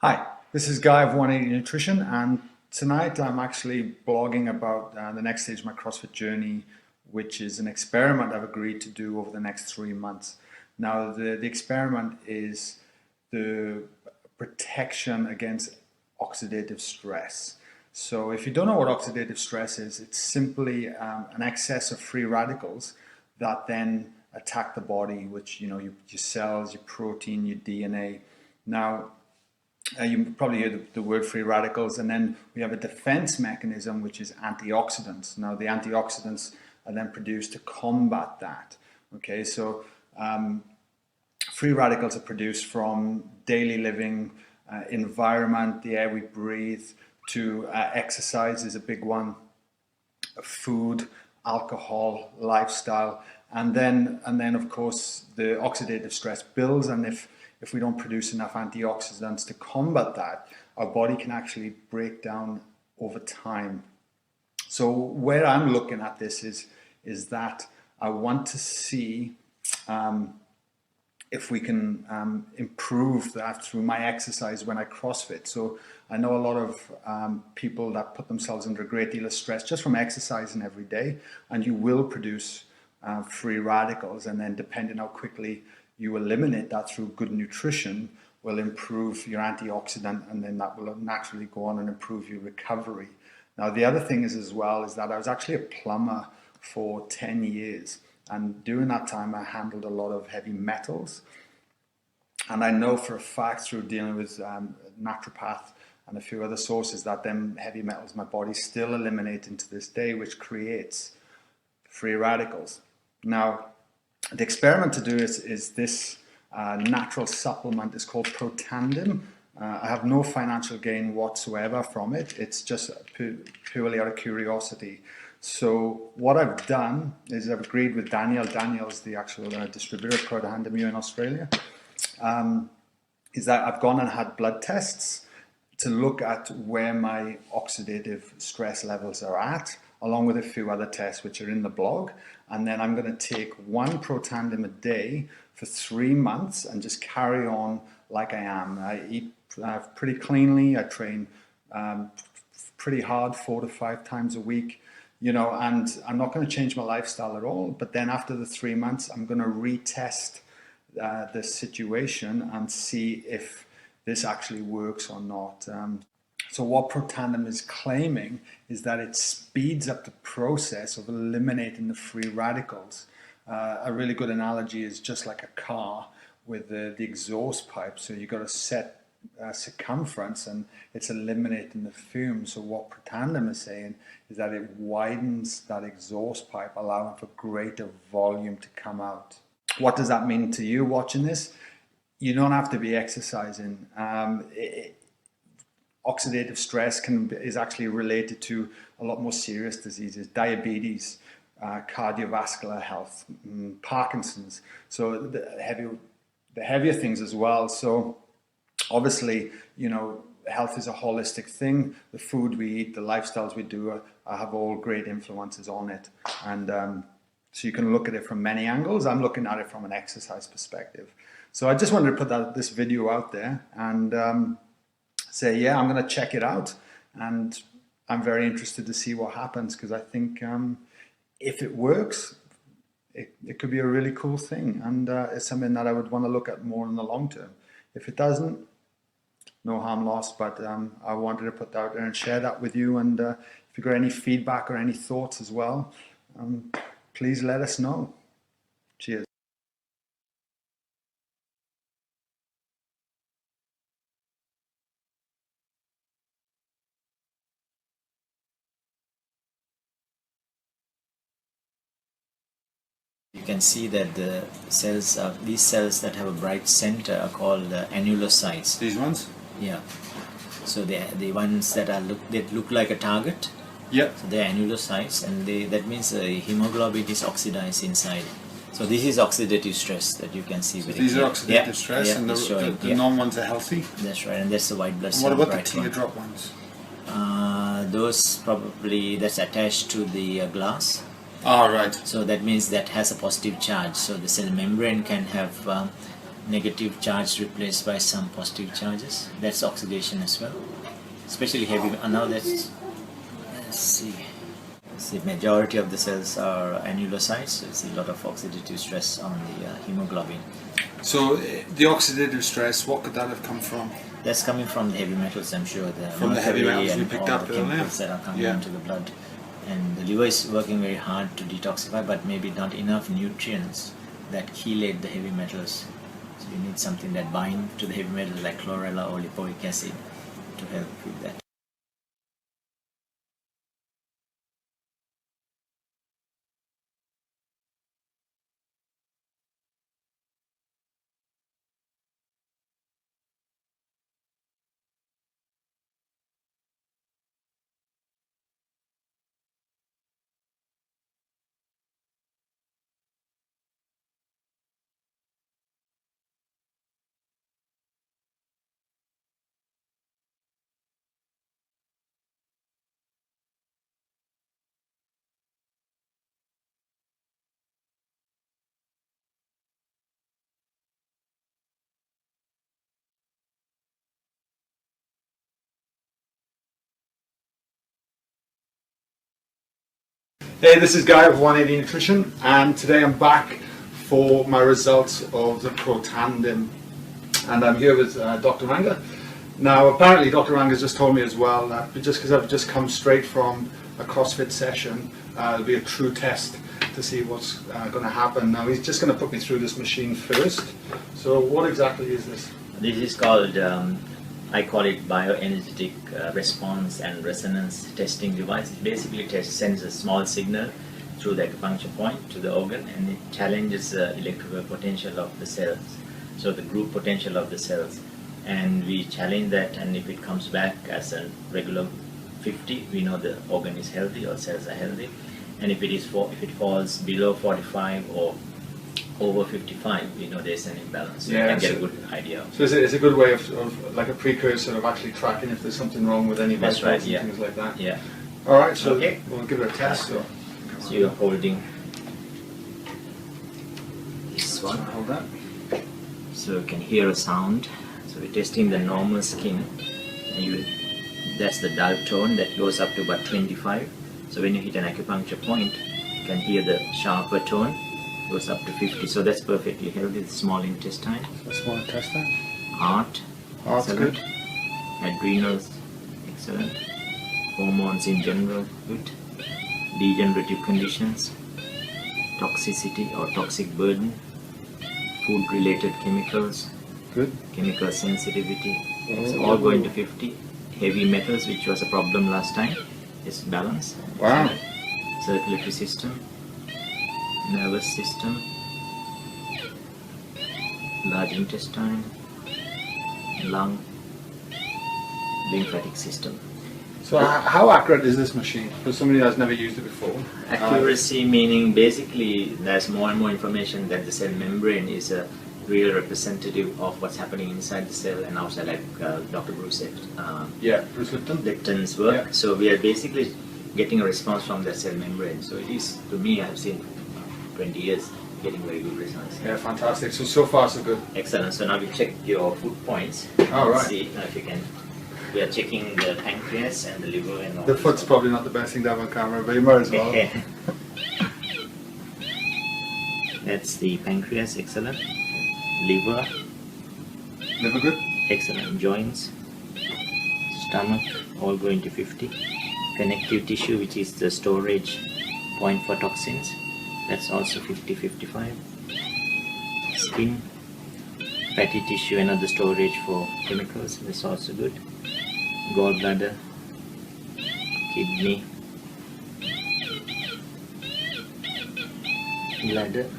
Hi, this is Guy of 180 Nutrition, and tonight I'm actually blogging about the next stage of my CrossFit journey, which is an experiment I've agreed to do over the next 3 months. Now, the experiment is the protection against oxidative stress. So if you don't know what oxidative stress is, it's simply an excess of free radicals that then attack the body, which, your cells, your protein, your DNA. Now, you probably heard the word free radicals, and then we have a defense mechanism, which is antioxidants. Now, the antioxidants are then produced to combat that. Okay, so free radicals are produced from daily living, environment, the air we breathe, to exercise is a big one, food, alcohol, lifestyle, and then of course the oxidative stress builds, and if we don't produce enough antioxidants to combat that, our body can actually break down over time. So where I'm looking at this is that I want to see if we can improve that through my exercise when I CrossFit. So I know a lot of people that put themselves under a great deal of stress just from exercising every day, and you will produce free radicals, and then depending how quickly you eliminate that through good nutrition will improve your antioxidant, and then that will naturally go on and improve your recovery. Now, the other thing is as well is that I was actually a plumber for 10 years. And during that time, I handled a lot of heavy metals. And I know for a fact through dealing with naturopath and a few other sources that them heavy metals my body still eliminating to this day, which creates free radicals. Now, the experiment to do is this natural supplement is called Protandim. I have no financial gain whatsoever from it. It's just purely out of curiosity. So what I've done is I've agreed with Daniel. Daniel's the actual distributor of Protandim in Australia. Is that I've gone and had blood tests to look at where my oxidative stress levels are at, along with a few other tests which are in the blog. And then I'm going to take one Protandim a day for 3 months and just carry on like I am. I eat pretty cleanly. I train pretty hard 4 to 5 times a week, and I'm not going to change my lifestyle at all. But then after the 3 months, I'm going to retest the situation and see if this actually works or not. So what Protandim is claiming is that it speeds up the process of eliminating the free radicals. A really good analogy is just like a car with the exhaust pipe. So you've got a set circumference and it's eliminating the fumes. So what Protandim is saying is that it widens that exhaust pipe, allowing for greater volume to come out. What does that mean to you watching this? You don't have to be exercising. Oxidative stress is actually related to a lot more serious diseases, diabetes, cardiovascular health, Parkinson's. So the heavier things as well. So obviously, health is a holistic thing. The food we eat, the lifestyles we do have all great influences on it. And so you can look at it from many angles. I'm looking at it from an exercise perspective. So I just wanted to put this video out there and say, yeah, I'm going to check it out. And I'm very interested to see what happens, because I think if it works, it could be a really cool thing. And it's something that I would want to look at more in the long term. If it doesn't, no harm lost, but I wanted to put that out there and share that with you. And if you've got any feedback or any thoughts as well, please let us know. Cheers. You can see that these cells that have a bright center are called annulocytes. These ones? Yeah. So the ones that look like a target. Yeah. So they're annulocytes, and that means hemoglobin is oxidized inside. So this is oxidative stress that you can see. So these are oxidative stress, and the non-ones are healthy? That's right, and that's the white blood cell. What about the teardrop ones? Those that's attached to the glass. Ah, right. So that means that has a positive charge. So the cell membrane can have negative charge replaced by some positive charges. That's oxidation as well, especially heavy. Now let's see. The majority of the cells are annulocytes, so it's a lot of oxidative stress on the hemoglobin. So the oxidative stress, what could that have come from? That's coming from the heavy metals, I'm sure. From the heavy metals and we picked all up the earlier. chemicals that are coming into the blood. And the liver is working very hard to detoxify, but maybe not enough nutrients that chelate the heavy metals. So you need something that bind to the heavy metals like chlorella or lipoic acid to help with that. Hey, this is Guy of 180 Nutrition, and today I'm back for my results of the Protandim, and I'm here with Dr. Ranga. Now, apparently Dr. Ranga's just told me as well that just because I've just come straight from a CrossFit session, it'll be a true test to see what's going to happen. Now, he's just going to put me through this machine first. So what exactly is this? This is called, I call it bioenergetic response and resonance testing device. It basically sends a small signal through the acupuncture point to the organ, and it challenges the electrical potential of the cells, so the group potential of the cells. And we challenge that, and if it comes back as a regular 50, we know the organ is healthy or cells are healthy. And if it falls below 45 or over 55, we know there's an imbalance. So you can get a good idea. So it's a good way of like a precursor of actually tracking if there's something wrong with any vitals and things like that. Yeah. All right, so we'll give it a test. So you're holding this one. Hold that. So you can hear a sound. So we're testing the normal skin, and that's the dull tone that goes up to about 25. So when you hit an acupuncture point, you can hear the sharper tone, goes up to 50. So that's perfectly healthy. The small intestine. Small intestine. Heart's good. Adrenals, excellent. Hormones in general, good. Degenerative conditions, toxicity or toxic burden, food-related chemicals, good. Chemical sensitivity. It's all going to 50. Heavy metals, which was a problem last time, is balanced. Wow. Circulatory system, nervous system, large intestine, lung, lymphatic system. So how accurate is this machine for somebody that's never used it before? Accuracy meaning basically there's more and more information that the cell membrane is a real representative of what's happening inside the cell and outside, like Dr. Bruce said. Bruce Lipton. Lipton's work. Yeah. So we are basically getting a response from the cell membrane. So it is, to me, I've seen 20 years getting very good results. Yeah, fantastic. So far so good. Excellent. So now we check your food points. All right. See if you can. We are checking the pancreas and the liver and all. The foot's probably not the best thing to have on camera, but you might as well. That's the pancreas, excellent. Liver, Liver good? excellent. Joints, stomach, all going to 50. Connective tissue, which is the storage point for toxins, that's also 50-55. Skin, fatty tissue, another storage for chemicals, that's also good. Gallbladder, kidney, bladder,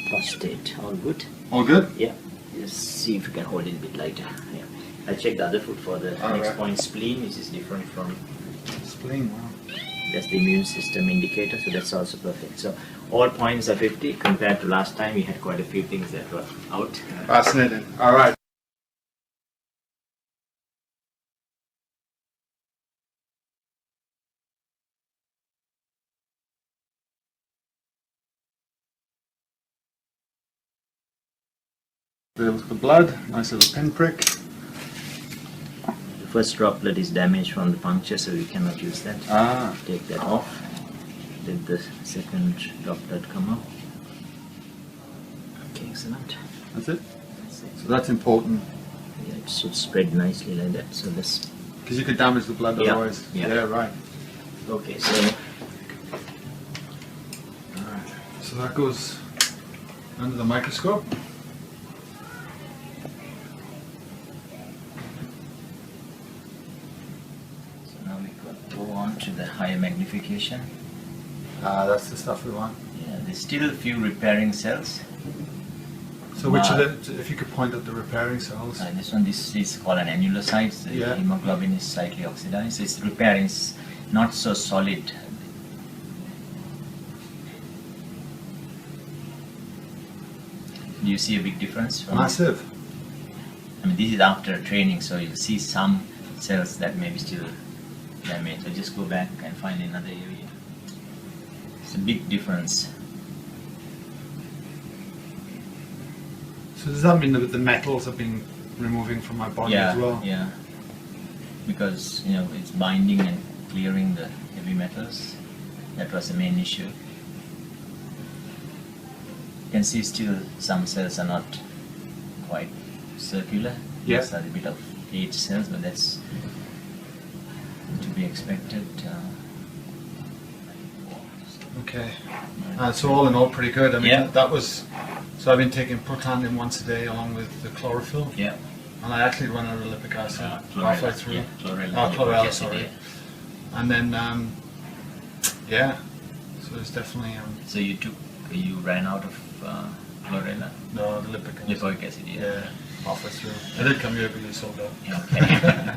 prostate, all good. All good? Yeah, just see if you can hold it a bit lighter. Yeah, I'll check the other foot for the next point, spleen, which is different from Spleen, wow. that's the immune system indicator, so that's also perfect. So all points are 50 compared to last time. We had quite a few things that were out. Fascinating. All right. The blood, nice little pinprick. The first droplet is damaged from the puncture, so we cannot use that. Take that off. Let the second droplet come up. Okay, excellent. That's it. That's it. So that's important. Yeah, it should spread nicely like that. So this. Because you could damage the blood otherwise. Yeah. Right. Okay, so Alright. So that goes under the microscope. now we could go on to the higher magnification. That's the stuff we want. Yeah, there's still a few repairing cells. So which of the, if you could point at the repairing cells? This is called an annulocyte. The Yeah. hemoglobin is slightly oxidized. It's repairing, it's not so solid. Do you see a big difference? Massive. I mean, this is after training, so you see some cells that may be still damaged. So just go back and find another area. It's a big difference. So does that mean that the metals have been removing from my body as well? Yeah. Because it's binding and clearing the heavy metals. That was the main issue. You can see still some cells are not quite circular. Yeah. These are a bit of aged cells, but that's to be expected. Okay. So all in all, pretty good. I mean, Yeah. that was. So I've been taking Protandim once a day along with the chlorophyll, Yeah. and I actually run out of lipic acid halfway through. Yeah, chlorella. Oh, chlorella, Yes, sorry. yeah. And then, yeah. So it's definitely So you ran out of chlorella? no the lipic acid. Lipoic acid, yeah. Yeah, halfway through. I did come here because you sold out. Okay.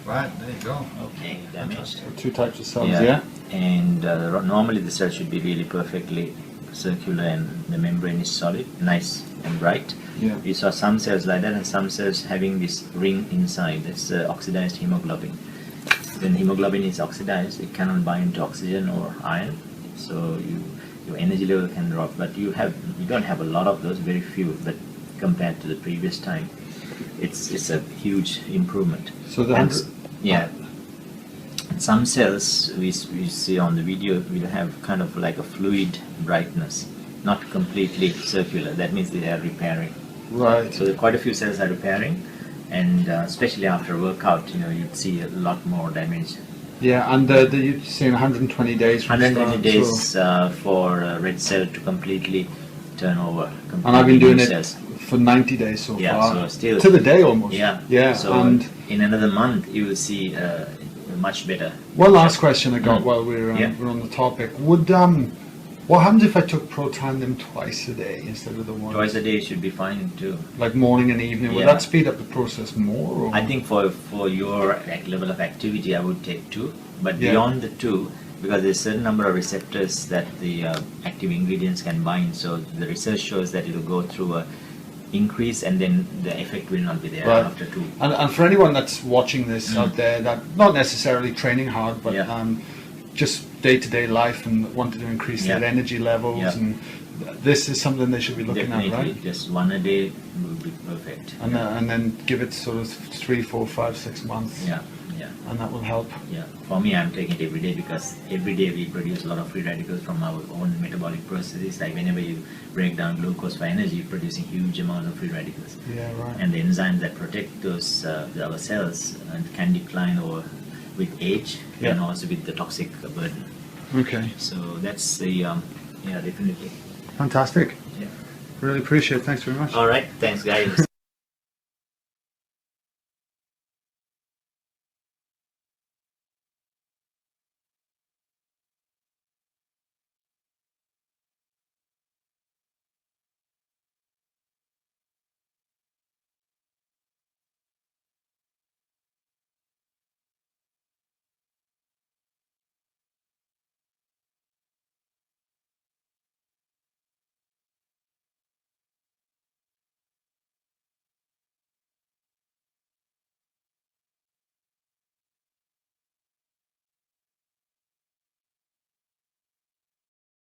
Right, there you go. Okay, damaged. Two types of cells, Yeah. And normally the cell should be really perfectly circular and the membrane is solid, nice and bright. Yeah. You saw some cells like that and some cells having this ring inside. That's oxidized hemoglobin. When hemoglobin is oxidized, it cannot bind to oxygen or iron, so your energy level can drop. But you don't have a lot of those, very few. But compared to the previous time, it's a huge improvement. So the And yeah. Some cells we see on the video will have kind of like a fluid brightness, not completely circular. That means they are repairing. right. So quite a few cells are repairing, and especially after workout, you'd see a lot more damage. Yeah, and you're saying 120 days. From 120 start, days for a red cell to completely turn over. and I've been doing new it cells. for 90 days so Yeah, far. so still to the day almost. Yeah. Yeah. So And in another month, you will see much better. one last question I got while we're Yeah. we're on the topic. Would what happens if I took Protandim twice a day instead of the one? Twice a day should be fine too. Like morning and evening. Would Yeah. that speed up the process more? Or? I think for your level of activity, I would take 2. But Yeah. beyond the 2, because there's a certain number of receptors that the active ingredients can bind, so the research shows that it will go through a increase and then the effect will not be there Right. after 2. And for anyone that's watching this out there, that not necessarily training hard, but Yeah. just day-to-day life and wanted to increase their Yeah. energy levels, Yeah. and this is something they should be looking Definitely, at, right? just 1 a day would be perfect. And then give it sort of 3, 4, 5, 6 months, Yeah, and that will help. yeah. For me, I'm taking it every day because every day we produce a lot of free radicals from our own metabolic processes. Like whenever you break down glucose for energy, you're producing huge amounts of free radicals. Yeah, right. And the enzymes that protect those our cells can decline over with age Yeah. and also with the toxic burden. Okay, So that's the definitely. fantastic. Yeah. Really appreciate it. Thanks very much. All right, thanks guys.